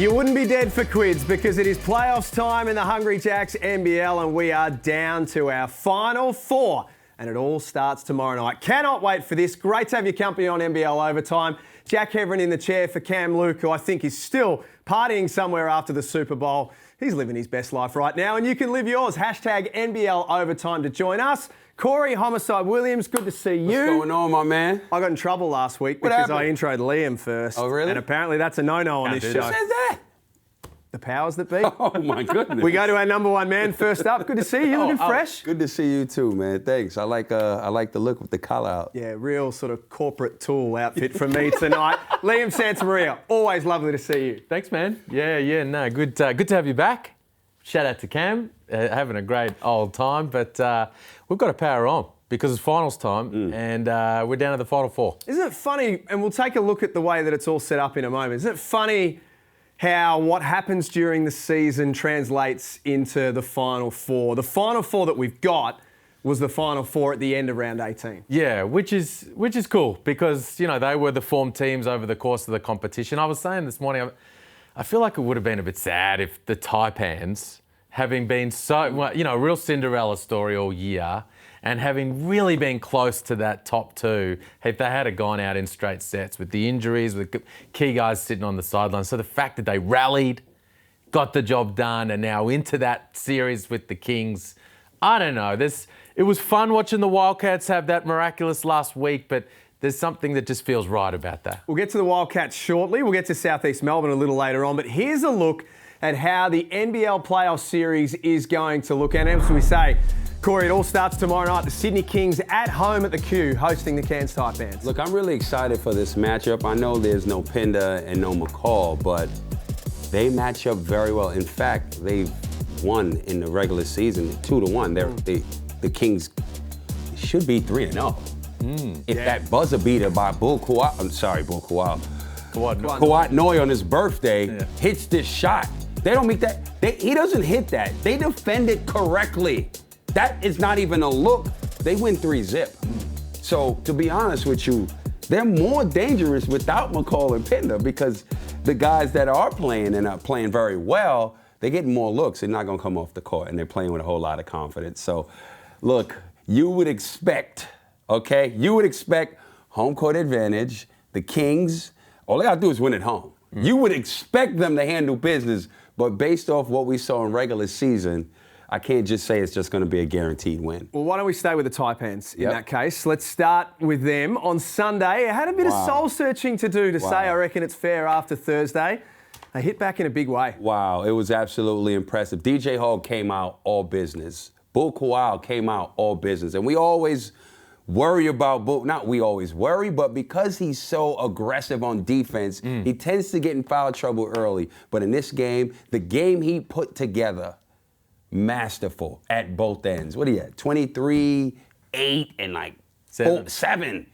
You wouldn't be dead for quids because it is playoffs time in the Hungry Jacks NBL and we are down to our final four and it all starts tomorrow night. Cannot wait for this. Great to have your company on NBL Overtime. Jack Heverin in the chair for Cam Luke, who I think is still partying somewhere after the Super Bowl. He's living his best life right now and you can live yours. Hashtag NBL Overtime to join us. Corey Homicide Williams, good to see you. What's going on, my man? I got in trouble last week because I introed Liam first. Oh, really? And apparently that's a no-no on this show. Who says that? The powers that be. Oh, my goodness. We go to our number one man first up. Good to see you. Looking fresh. Good to see you too, man. Thanks. I like the look with the collar out. Yeah, real sort of corporate tool outfit from me tonight. Liam Santamaria, always lovely to see you. Thanks, man. Yeah, no, good to have you back. Shout out to Cam, having a great old time, but we've got to power on because it's finals time and we're down to the final four. Isn't it funny, and we'll take a look at the way that it's all set up in a moment, isn't it funny how what happens during the season translates into the final four? The final four that we've got was the final four at the end of round 18. Yeah, which is cool because, you know, they were the form teams over the course of the competition. I was saying this morning, I feel like it would have been a bit sad if the Taipans, having been so, you know, a real Cinderella story all year and having really been close to that top two, if they had gone out in straight sets with the injuries, with key guys sitting on the sidelines. So the fact that they rallied, got the job done, and now into that series with the Kings, I don't know. It was fun watching the Wildcats have that miraculous last week, but there's something that just feels right about that. We'll get to the Wildcats shortly. We'll get to South East Melbourne a little later on, but here's a look at how the NBL playoff series is going to look. And as we say, Corey, it all starts tomorrow night. The Sydney Kings at home at the Q, hosting the Cairns Taipans. Look, I'm really excited for this matchup. I know there's no Penda and no McCall, but they match up very well. In fact, they've won in the regular season 2-1. The Kings should be 3-0. If that buzzer beater by Kawhi Noy on his birthday hits this shot, they don't make that. He doesn't hit that. They defend it correctly. That is not even a look. They win 3-0. So to be honest with you, they're more dangerous without McCall and Pender because the guys that are playing and are playing very well, they get more looks. They're not going to come off the court, and they're playing with a whole lot of confidence. So, look, you would expect home court advantage. The Kings, all they got to do is win at home. You would expect them to handle business, but based off what we saw in regular season, I can't just say it's just going to be a guaranteed win. Well, why don't we stay with the Taipans in that case? Let's start with them. On Sunday, I had a bit of soul-searching to do to say I reckon it's fair after Thursday. They hit back in a big way. Wow, it was absolutely impressive. DJ Hogg came out all business. Bull Kawhi came out all business. And we always worry about Bull. Not we always worry, but because he's so aggressive on defense, he tends to get in foul trouble early. But in this game, the game he put together, masterful at both ends. What do you have? 23, 8, and like 7.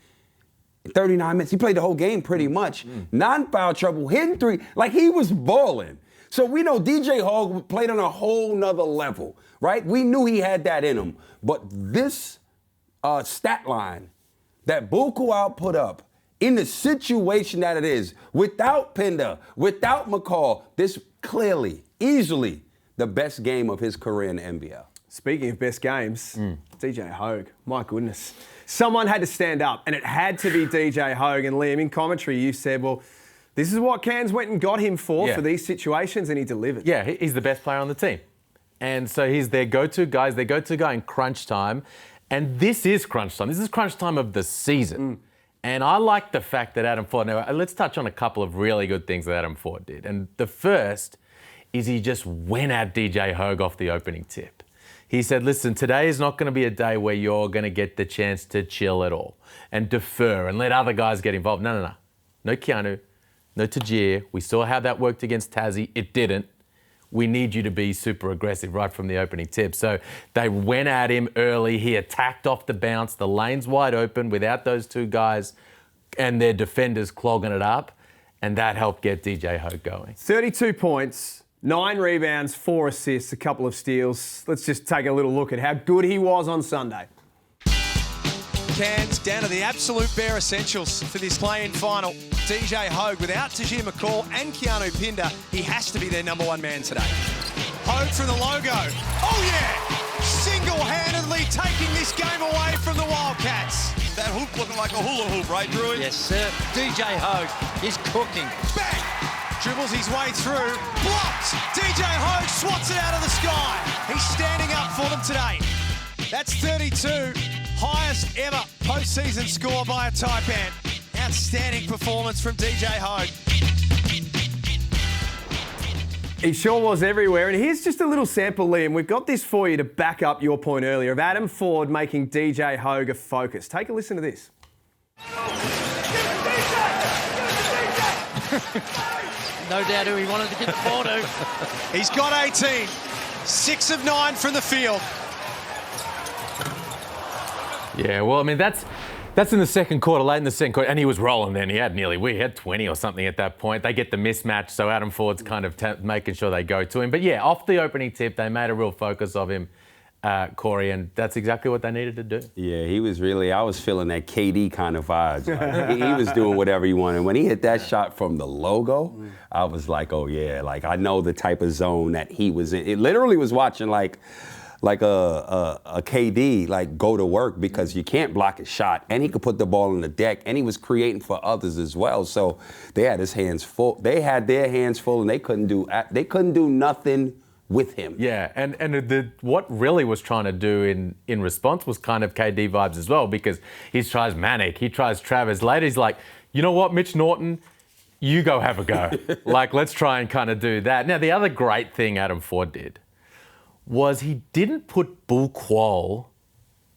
39 minutes. He played the whole game pretty much. Non-foul trouble, hitting three, like he was balling. So we know DJ Hogg played on a whole nother level, right? We knew he had that in him. But this stat line that Bull Kawhi put up in the situation that it is, without Penda, without McCall, this clearly, easily, the best game of his career in the NBL. Speaking of best games, DJ Hogg, my goodness. Someone had to stand up, and it had to be DJ Hogg. And Liam, in commentary, you said, well, this is what Cairns went and got him for these situations, and he delivered. Yeah, he's the best player on the team. And so he's their go-to guy in crunch time. And this is crunch time. This is crunch time of the season. And I like the fact that Adam Ford, now let's touch on a couple of really good things that Adam Ford did. And the first is he just went at DJ Hogg off the opening tip. He said, listen, today is not going to be a day where you're going to get the chance to chill at all and defer and let other guys get involved. No. No Keanu, no Tajir. We saw how that worked against Tassie. It didn't. We need you to be super aggressive right from the opening tip. So they went at him early. He attacked off the bounce. The lane's wide open without those two guys and their defenders clogging it up. And that helped get DJ Hogg going. 32 points. 9 rebounds, 4 assists, a couple of steals. Let's just take a little look at how good he was on Sunday. Cairns down to the absolute bare essentials for this play-in final. DJ Hogue. Without Tajir McCall and Keanu Pinder, he has to be their number one man today. Hogue from the logo. Oh yeah! Single-handedly taking this game away from the Wildcats. That hoop looking like a hula hoop, right, Drewy? Yes, sir. DJ Hogue is cooking. Bang! Dribbles his way through. Blocked! DJ Hogue swats it out of the sky. He's standing up for them today. That's 32. Highest ever postseason score by a Taipan. Outstanding performance from DJ Hogue. He sure was everywhere. And here's just a little sample, Liam. We've got this for you to back up your point earlier of Adam Ford making DJ Hogue a focus. Take a listen to this. No doubt who he wanted to get the ball to. He's got 18. 6 of 9 from the field. Yeah, well, I mean, that's in the second quarter, late in the second quarter, and he was rolling then. He had 20 or something at that point. They get the mismatch, so Adam Ford's kind of making sure they go to him. But yeah, off the opening tip, they made a real focus of him, Corey, and that's exactly what they needed to do. Yeah, he was really, I was feeling that KD kind of vibes. Like, he was doing whatever he wanted. When he hit that shot from the logo, I was like, oh yeah, like I know the type of zone that he was in. It literally was watching like a KD like go to work because you can't block his shot, and he could put the ball on the deck, and he was creating for others as well. So they had his hands full. They had their hands full, and they couldn't do nothing with him. Yeah, and what really was trying to do in response was kind of KD vibes as well, because he tries Manic, he tries Travis. Later he's like, you know what, Mitch Norton, you go have a go. Like, let's try and kind of do that. Now, the other great thing Adam Ford did was he didn't put Bull Quoll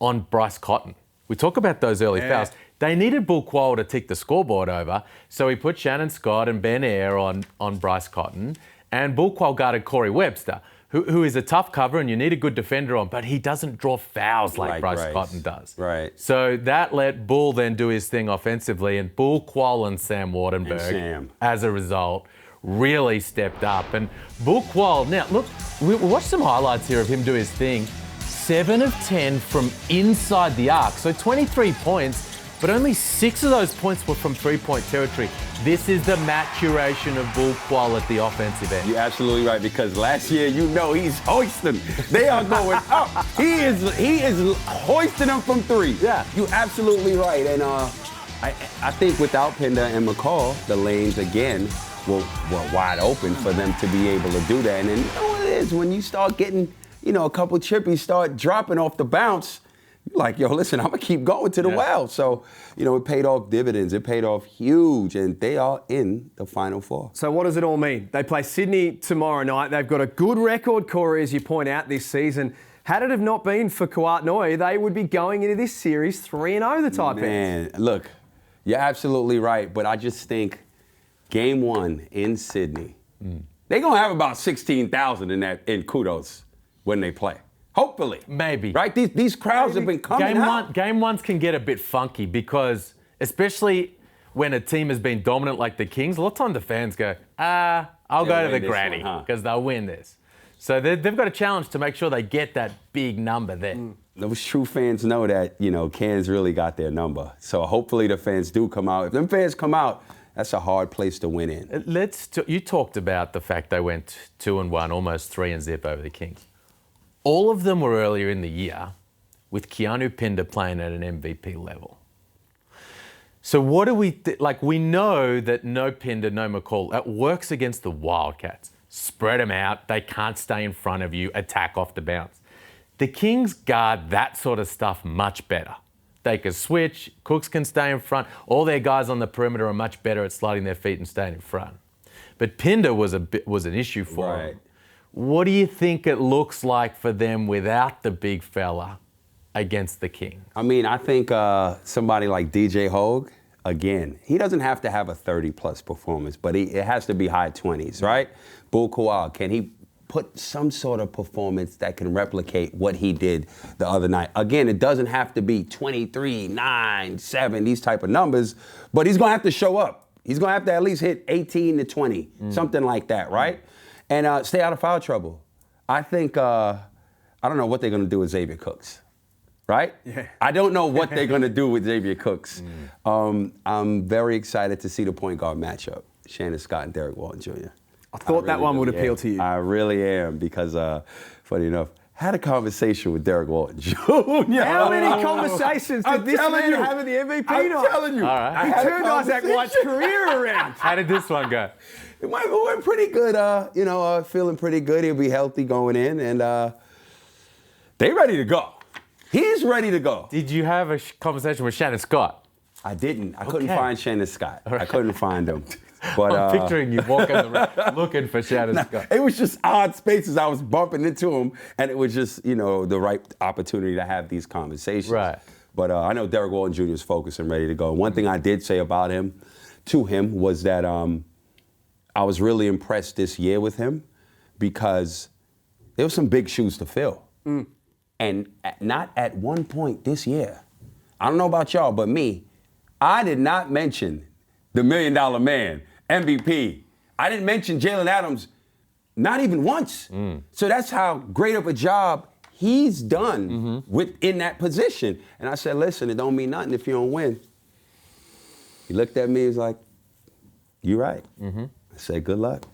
on Bryce Cotton. We talk about those early fouls. They needed Bull Quoll to tick the scoreboard over, so he put Shannon Scott and Ben Ayre on Bryce Cotton, and Bull Quoll guarded Corey Webster, who is a tough cover and you need a good defender on, but he doesn't draw fouls like Bryce Cotton does. Right. So that let Bull then do his thing offensively, and Bull Quoll and Sam Wardenberg, as a result, really stepped up. And Bull Quoll, now look, we watched some highlights here of him do his thing. 7 of 10 from inside the arc, so 23 points, but only 6 of those points were from three-point territory. This is the maturation of Bull Quoll at the offensive end. You're absolutely right, because last year, he's hoisting. They are going up. He is hoisting them from three. Yeah. You're absolutely right. And I think without Pinder and McCall, the lanes again were wide open for them to be able to do that. And then you know what it is, when you start getting, a couple chippies start dropping off the bounce, you're like, yo, listen, I'm going to keep going to the well. So, it paid off dividends. It paid off huge, and they are in the Final Four. So what does it all mean? They play Sydney tomorrow night. They've got a good record, Corey, as you point out, this season. Had it have not been for Kouat Noi, they would be going into this series 3-0, the Taipans. Man, look, you're absolutely right, but I just think Game 1 in Sydney, they're going to have about 16,000 in kudos when they play. Hopefully. Maybe. Right? These crowds have been coming out. Game ones can get a bit funky because, especially when a team has been dominant like the Kings, a lot of time the fans go, I'll go to the granny because they'll win this. So they've got a challenge to make sure they get that big number there. Those true fans know that, Cairns really got their number. So hopefully the fans do come out. If them fans come out, that's a hard place to win in. You talked about the fact they went 2-1, almost 3-0 over the Kings. All of them were earlier in the year with Keanu Pinder playing at an MVP level. So what do we we know that no Pinder, no McCall, that works against the Wildcats. Spread them out, they can't stay in front of you, attack off the bounce. The Kings guard that sort of stuff much better. They can switch, Cooks can stay in front, all their guys on the perimeter are much better at sliding their feet and staying in front. But Pinder was an issue for them. What do you think it looks like for them without the big fella against the King? I mean, I think somebody like DJ Hogue, again, he doesn't have to have a 30-plus performance, but it has to be high 20s, right? Bull Quoll, can he put some sort of performance that can replicate what he did the other night? Again, it doesn't have to be 23, 9, 7, these type of numbers, but he's going to have to show up. He's going to have to at least hit 18 to 20, something like that, right? And stay out of foul trouble. I think, I don't know what they're going to do with Xavier Cooks, right? Yeah. I don't know what they're going to do with Xavier Cooks. I'm very excited to see the point guard matchup, Shannon Scott and Derek Walton Jr. I thought that one would appeal to you. I really am because, funny enough, had a conversation with Derek Walton Jr. How many conversations did this man have in the MVP night? I'm telling you. All right. He turned Isaac White's career around. How did this one go? It went pretty good, feeling pretty good. He'll be healthy going in, and they ready to go. He's ready to go. Did you have a conversation with Shannon Scott? I didn't. I couldn't Okay. find Shannon Scott. I couldn't find him. But I'm picturing you walking around looking for Shannon Scott. it was just odd spaces. I was bumping into him, and it was just, the right opportunity to have these conversations. Right. But I know Derek Walton Jr. is focused and ready to go. One thing I did say about him, to him, was that I was really impressed this year with him because there were some big shoes to fill. And not at one point this year. I don't know about y'all, but me, I did not mention the $1 Million Man, MVP. I didn't mention Jalen Adams, not even once. So that's how great of a job he's done within that position. And I said, listen, it don't mean nothing if you don't win. He looked at me, he was like, you're right. I said, good luck.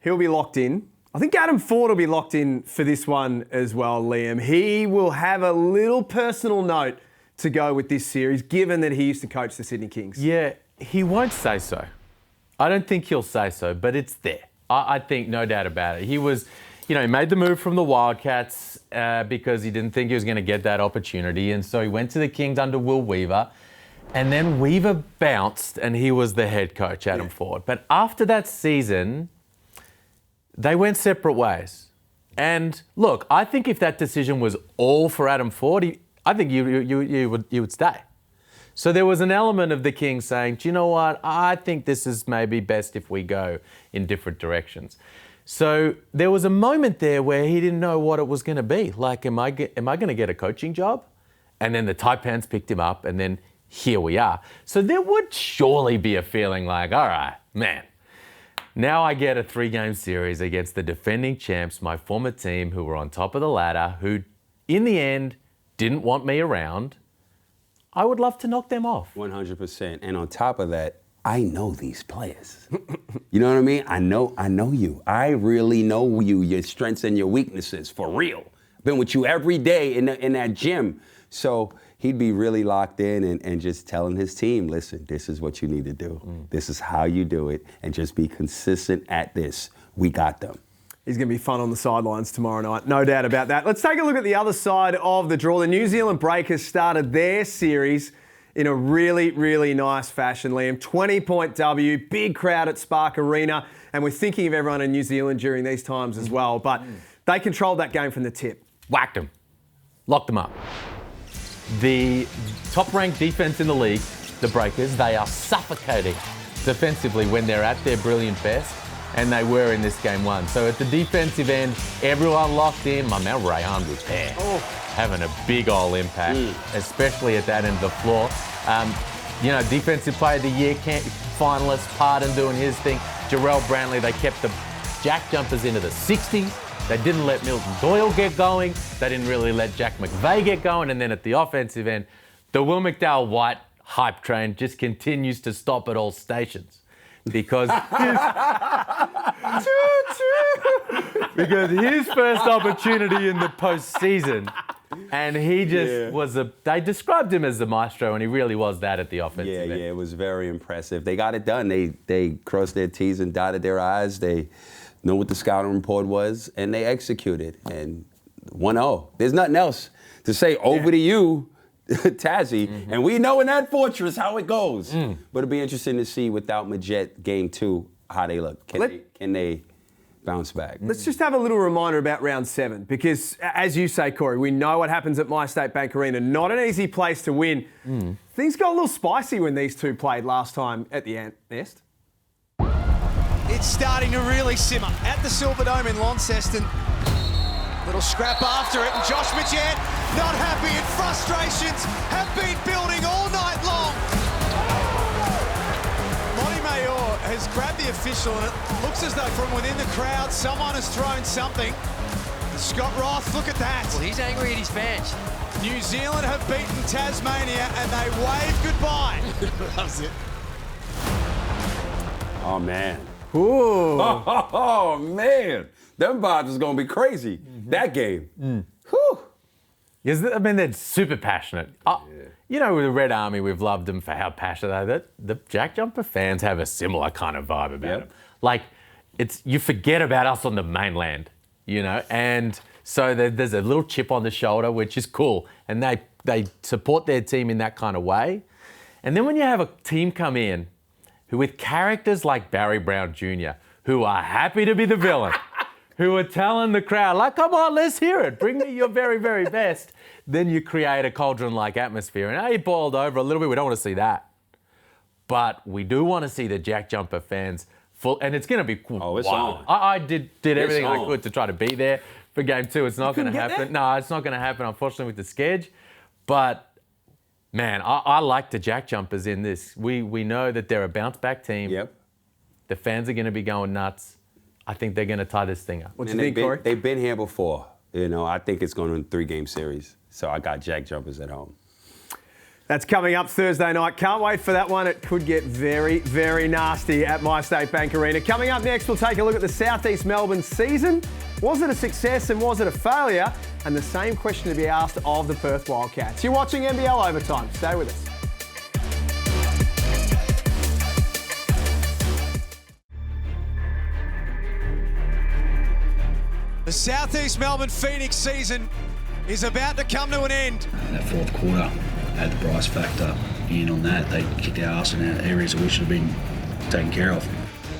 He'll be locked in. I think Adam Ford will be locked in for this one as well, Liam. He will have a little personal note to go with this series, given that he used to coach the Sydney Kings. Yeah, he won't say so. I don't think he'll say so, but it's there. I think no doubt about it. He was, he made the move from the Wildcats because he didn't think he was going to get that opportunity. And so he went to the Kings under Will Weaver. And then Weaver bounced and he was the head coach, Adam Ford. But after that season, they went separate ways. And look, I think if that decision was all for Adam Ford, I think you would stay. So there was an element of the Kings saying, do you know what? I think this is maybe best if we go in different directions. So there was a moment there where he didn't know what it was going to be. Like, am I going to get a coaching job? And then the Taipans picked him up, and then here we are. So there would surely be a feeling like, all right, man, now I get a 3-game series against the defending champs, my former team, who were on top of the ladder, who in the end didn't want me around. I would love to knock them off. 100%. And on top of that, I know these players. You know what I mean? I know you. I really know you, your strengths and your weaknesses, for real. Been with you every day in that gym. So he'd be really locked in and just telling his team, listen, this is what you need to do. This is how you do it. And just be consistent at this. We got them. He's going to be fun on the sidelines tomorrow night, no doubt about that. Let's take a look at the other side of the draw. The New Zealand Breakers started their series in a really, really nice fashion, Liam. 20-point W, big crowd at Spark Arena, and we're thinking of everyone in New Zealand during these times as well. But they controlled that game from the tip. Whacked them. Locked them up. The top-ranked defense in the league, the Breakers, they are suffocating defensively when they're at their brilliant best. And they were in this game 1. So at the defensive end, everyone locked in. My man Rayhan was there, having a big old impact, especially at that end of the floor. Defensive player of the year, finalist, Pardon doing his thing. Jarrell Brantley, they kept the JackJumpers into the 60s. They didn't let Milton Doyle get going. They didn't really let Jack McVeigh get going. And then at the offensive end, the Will McDowell-White hype train just continues to stop at all stations. Because his first opportunity in the postseason, and he just they described him as the maestro, and he really was that at the offensive end. Yeah, it was very impressive. They got it done. They crossed their T's and dotted their I's. They know what the scouting report was, and they executed. And 1-0. There's nothing else to say. Over to you, Tazzy, and we know in that fortress how it goes. But it'll be interesting to see without Majette game 2 how they look. Can they bounce back? Let's just have a little reminder about round 7 because, as you say, Corey, we know what happens at MyState Bank Arena. Not an easy place to win. Things got a little spicy when these two played last time at the Ant Nest. It's starting to really simmer at the Silverdome in Launceston. Little scrap after it, and Josh Majette not happy, and frustrations have been building all night long. Monty Mayor has grabbed the official, and it looks as though from within the crowd, someone has thrown something. Scott Roth, look at that. Well, he's angry at his fans. New Zealand have beaten Tasmania and they wave goodbye. That's it. Oh, man. Ooh. Oh, man. Them vibes is going to be crazy. That game. Whew. Yes, I mean, they're super passionate. You know, with the Red Army, we've loved them for how passionate they are. The JackJumper fans have a similar kind of vibe about them. Like, you forget about us on the mainland, you know, and so there's a little chip on the shoulder, which is cool, and they support their team in that kind of way. And then when you have a team come in who, with characters like Barry Brown Jr., who are happy to be the villain, who are telling the crowd, like, come on, let's hear it. Bring me your very, very best. Then you create a cauldron-like atmosphere. And he boiled over a little bit. We don't want to see that. But we do want to see the JackJumper fans full. And it's going to be cool. Oh, it's wild. on. I did everything I on. could to try to be there for Game 2. It's not going to couldn't get happen. No, it's not going to happen, unfortunately, with the schedule. But, man, I like the JackJumpers in this. We know that they're a bounce-back team. Yep. The fans are going to be going nuts. I think they're going to tie this thing up. What do you think, Corey? They've been here before. You know, I think it's going to be a 3-game series. So I got JackJumpers at home. That's coming up Thursday night. Can't wait for that one. It could get very, very nasty at MyState Bank Arena. Coming up next, we'll take a look at the Southeast Melbourne season. Was it a success and was it a failure? And the same question to be asked of the Perth Wildcats. You're watching NBL Overtime. Stay with us. The Southeast Melbourne Phoenix season is about to come to an end. That fourth quarter had the price factor in on that. They kicked our ass in areas that we should have been taken care of.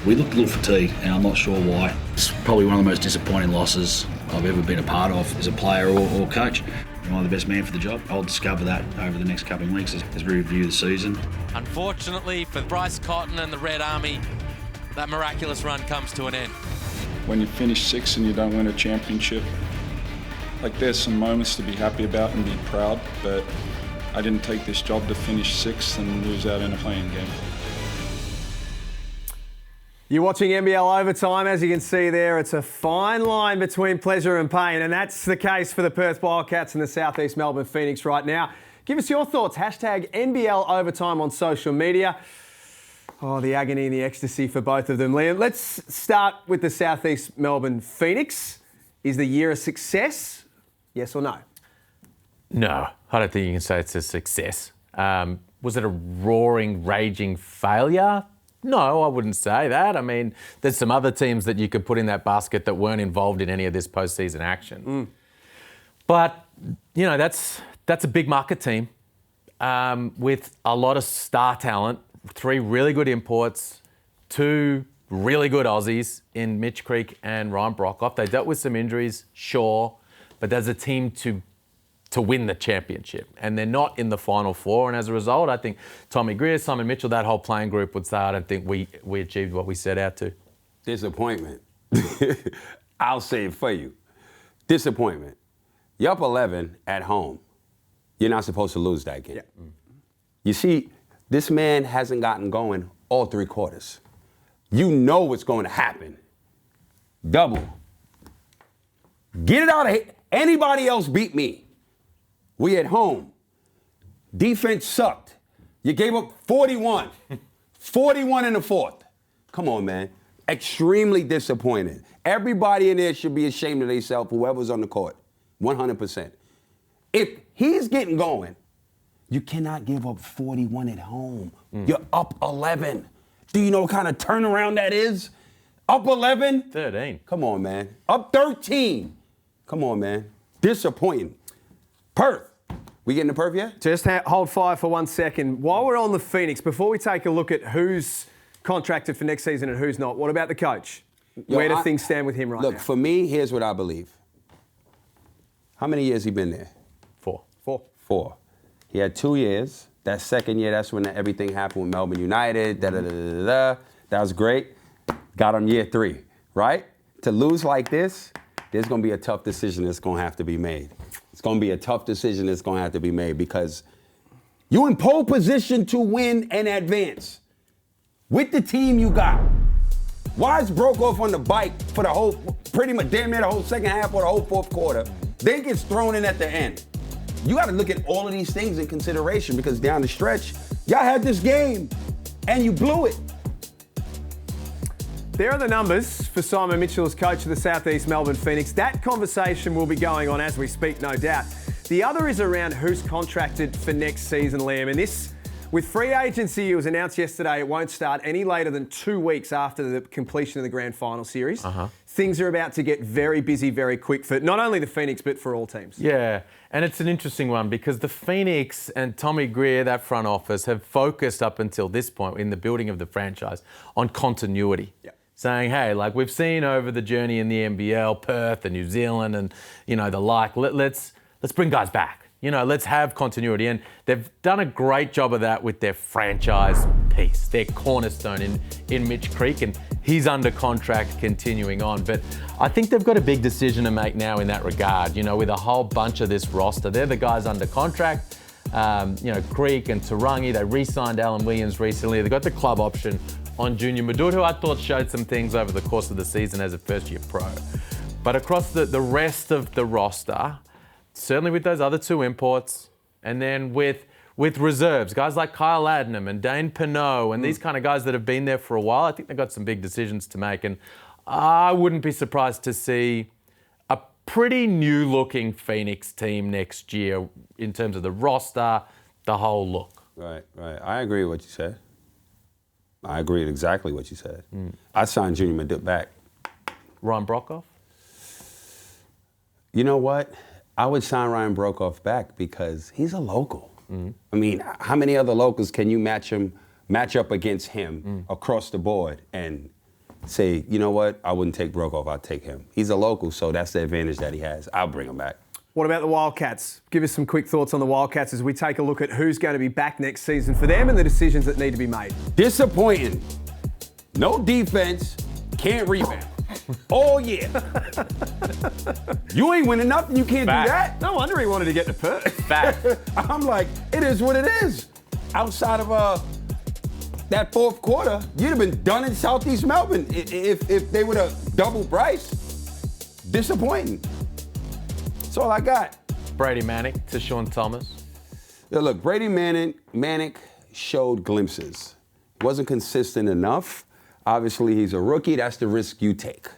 We looked a little fatigued, and I'm not sure why. It's probably one of the most disappointing losses I've ever been a part of as a player or coach. Am I the best man for the job? I'll discover that over the next couple of weeks as we review the season. Unfortunately for Bryce Cotton and the Red Army, that miraculous run comes to an end. When you finish sixth and you don't win a championship, like there's some moments to be happy about and be proud, but I didn't take this job to finish sixth and lose out in a playing game. You're watching NBL Overtime. As you can see there, it's a fine line between pleasure and pain, and that's the case for the Perth Wildcats and the Southeast Melbourne Phoenix right now. Give us your thoughts. Hashtag NBL Overtime on social media. Oh, the agony and the ecstasy for both of them. Liam, let's start with the Southeast Melbourne Phoenix. Is the year a success? Yes or no? No, I don't think you can say it's a success. Was it a roaring, raging failure? No, I wouldn't say that. I mean, there's some other teams that you could put in that basket that weren't involved in any of this postseason action. But, you know, that's a big market team with a lot of star talent, 3 really good imports, 2 really good Aussies in Mitch Creek and Ryan Brockhoff. They dealt with some injuries, sure, but there's a team to win the championship. And they're not in the Final Four. And as a result, I think Tommy Greer, Simon Mitchell, that whole playing group would say, I don't think we achieved what we set out to. Disappointment. I'll say it for you. Disappointment. You're up 11 at home. You're not supposed to lose that game. Yeah. You see, this man hasn't gotten going all 3 quarters. You know what's going to happen. Double. Get it out of here. Anybody else beat me. We at home. Defense sucked. You gave up 41. 41 in the fourth. Come on, man. Extremely disappointed. Everybody in there should be ashamed of themselves, whoever's on the court. 100%. If he's getting going, you cannot give up 41 at home. You're up 11. Do you know what kind of turnaround that is? Up 11? 13. Come on, man. Up 13. Come on, man. Disappointing. Perth. We getting to Perth yet? Just hold fire for 1 second. While we're on the Phoenix, before we take a look at who's contracted for next season and who's not, what about the coach? Where do things stand with him right now? Look, for me, here's what I believe. How many years he been there? 4. 4. He had 2 years. That second year, that's when everything happened with Melbourne United. That was great. Got him year 3, right? To lose like this, there's going to be a tough decision that's going to have to be made. It's going to be a tough decision that's going to have to be made because you're in pole position to win and advance with the team you got. Wise broke off on the bike for the whole, pretty much damn near the whole second half or the whole fourth quarter. Then gets thrown in at the end. You got to look at all of these things in consideration because down the stretch, y'all had this game and you blew it. There are the numbers for Simon Mitchell as coach of the Southeast Melbourne Phoenix. That conversation will be going on as we speak, no doubt. The other is around who's contracted for next season, Liam. And this, with free agency, it was announced yesterday, it won't start any later than 2 weeks after the completion of the Grand Final Series. Things are about to get very busy, very quick for not only the Phoenix, but for all teams. Yeah, and it's an interesting one because the Phoenix and Tommy Greer, that front office, have focused up until this point in the building of the franchise on continuity. Yep. Saying, hey, like we've seen over the journey in the NBL, Perth and New Zealand and, you know, the like, let's bring guys back. You know, let's have continuity. And they've done a great job of that with their franchise piece, their cornerstone in Mitch Creek, and he's under contract continuing on. But I think they've got a big decision to make now in that regard, you know, with a whole bunch of this roster. They're the guys under contract. You know, Creek and Tarangi, they re-signed Alan Williams recently. They got the club option on Junior Madud, who I thought showed some things over the course of the season as a first-year pro. But across the rest of the roster, certainly with those other two imports, and then with reserves, guys like Kyle Adnam and Dane Pinot and these kind of guys that have been there for a while, I think they've got some big decisions to make. And I wouldn't be surprised to see a pretty new-looking Phoenix team next year in terms of the roster, the whole look. Right. I agree with what you said. I agree with exactly what you said. I signed Junior Madud back. Ryan Broekhoff? You know what? I would sign Ryan Broekhoff back because he's a local. I mean, how many other locals can you match up against him across the board and say, you know what? I wouldn't take Broekhoff, I'd take him. He's a local, so that's the advantage that he has. I'll bring him back. What about the Wildcats? Give us some quick thoughts on the Wildcats as we take a look at who's going to be back next season for them and the decisions that need to be made. Disappointing. No defense, can't rebound. Oh, yeah. You ain't winning nothing, you can't do that. No wonder he wanted to get to Perth. I'm like, it is what it is. Outside of that fourth quarter, you'd have been done in Southeast Melbourne if they would have doubled Bryce. Disappointing. That's all I got. Brady Manick to Sean Thomas. Yeah, look, Brady Manick showed glimpses. Wasn't consistent enough. Obviously, he's a rookie. That's the risk you take.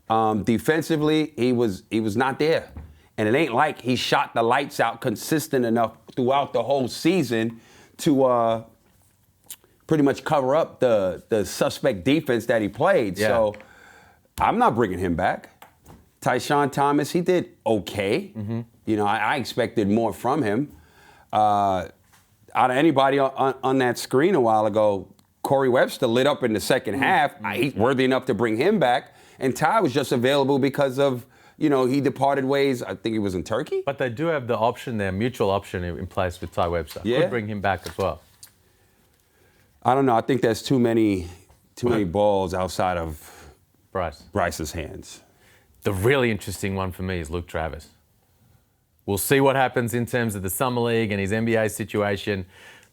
Defensively, he was not there. And it ain't like he shot the lights out consistent enough throughout the whole season to pretty much cover up the suspect defense that he played. Yeah. So I'm not bringing him back. Tyshawn Thomas, he did okay. You know, I expected more from him. Out of anybody on that screen a while ago, Corey Webster lit up in the second half. He's worthy enough to bring him back. And Ty was just available because of, you know, he departed ways. I think he was in Turkey. But they do have the option there, mutual option in place with Ty Webster. Yeah. Could bring him back as well. I don't know. I think there's too many balls outside of Bryce's hands. The really interesting one for me is Luke Travis. We'll see what happens in terms of the Summer League and his NBA situation,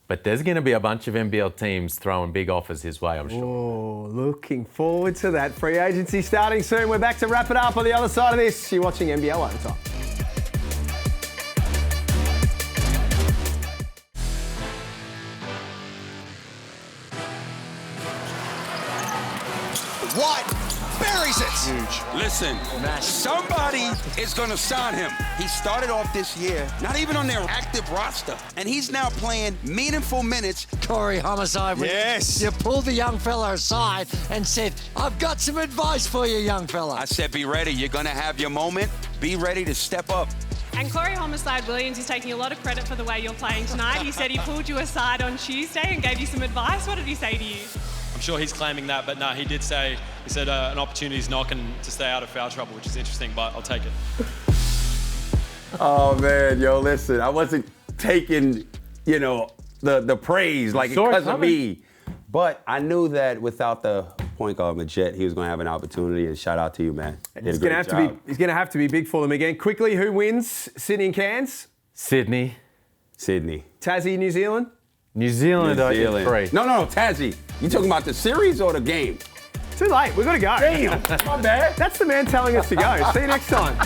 but there's going to be a bunch of NBL teams throwing big offers his way, I'm sure. Oh, looking forward to that. Free agency starting soon. We're back to wrap it up on the other side of this. You're watching NBL Overtime. White buries it. Huge. Listen, somebody is going to sign him. He started off this year not even on their active roster, and he's now playing meaningful minutes. Corey Homicide. Yes. You pulled the young fella aside and said, I've got some advice for you, young fella. I said, be ready. You're going to have your moment. Be ready to step up. And Corey Homicide Williams is taking a lot of credit for the way you're playing tonight. He said he pulled you aside on Tuesday and gave you some advice. What did he say to you? I'm sure he's claiming that, but no, he did say, he said an opportunity's knocking to stay out of foul trouble, which is interesting, but I'll take it. Oh, man, yo, listen, I wasn't taking, you know, the praise like because of me. But I knew that without the point guard Majette, he was going to have an opportunity, and shout out to you, man. He's going to have to be big for them again. Quickly, who wins? Sydney and Cairns? Sydney. Tassie, New Zealand? New Zealand. Three. No, Tassie. You talking about the series or the game? Too late. We've got to go. Damn. My bad. That's the man telling us to go. See you next time.